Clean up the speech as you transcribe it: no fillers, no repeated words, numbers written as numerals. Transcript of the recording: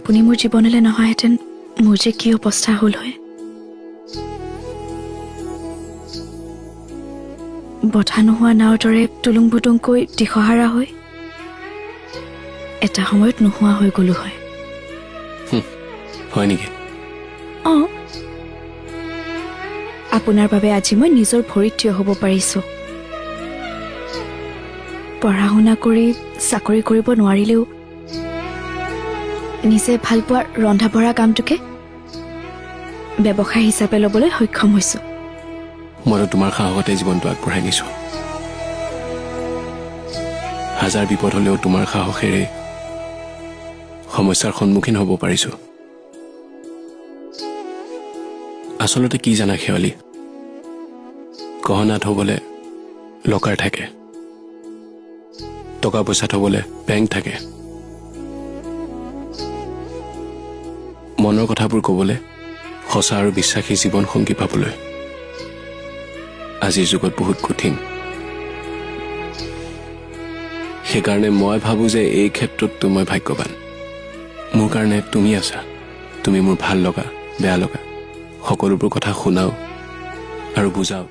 আপুনি মোৰ জীৱনলৈ নহাহেঁতেন মোৰ যে কি অৱস্থা হ'ল হয়। বঠা নোহোৱা নাওৰ দৰে টুলুং ভুটুংকৈ দিশহাৰা হৈ এটা সময়ত নোহোৱা হৈ গলো হয়। হয় নেকি? অঁ, আপোনাৰ বাবে আজি মই নিজৰ ভৰিত থিয় হ'ব পাৰিছোঁ। পঢ়া শুনা কৰি চাকৰি কৰিব নোৱাৰিলেও নিজে ভাল পোৱা ৰন্ধা বঢ়া কামটোকে ব্যৱসায় হিচাপে ল'বলৈ সক্ষম হৈছোঁ। মইতো তোমাৰ সাহসতে জীৱনটো আগবঢ়াই নিছোঁ। হাজাৰ বিপদ হ'লেও তোমাৰ সাহসেৰে সমস্যাৰ সন্মুখীন হ'ব পাৰিছোঁ। আচলতে কি জানা শেৱালি, গহনা থ'বলৈ লকাৰ থাকে, টকা পইচা থ'বলৈ বেংক থাকে, মনৰ কথাবোৰ ক'বলৈ সঁচা আৰু বিশ্বাসী জীৱন সংগী পাবলৈ আজিৰ যুগত বহুত কঠিন। সেইকাৰণে মই ভাবোঁ যে এই ক্ষেত্ৰততো মই ভাগ্যৱান। মোৰ কাৰণে তুমি আছা। তুমি মোৰ ভাল লগা বেয়া লগা সকলোবোৰ কথা শুনাও আৰু বুজাও।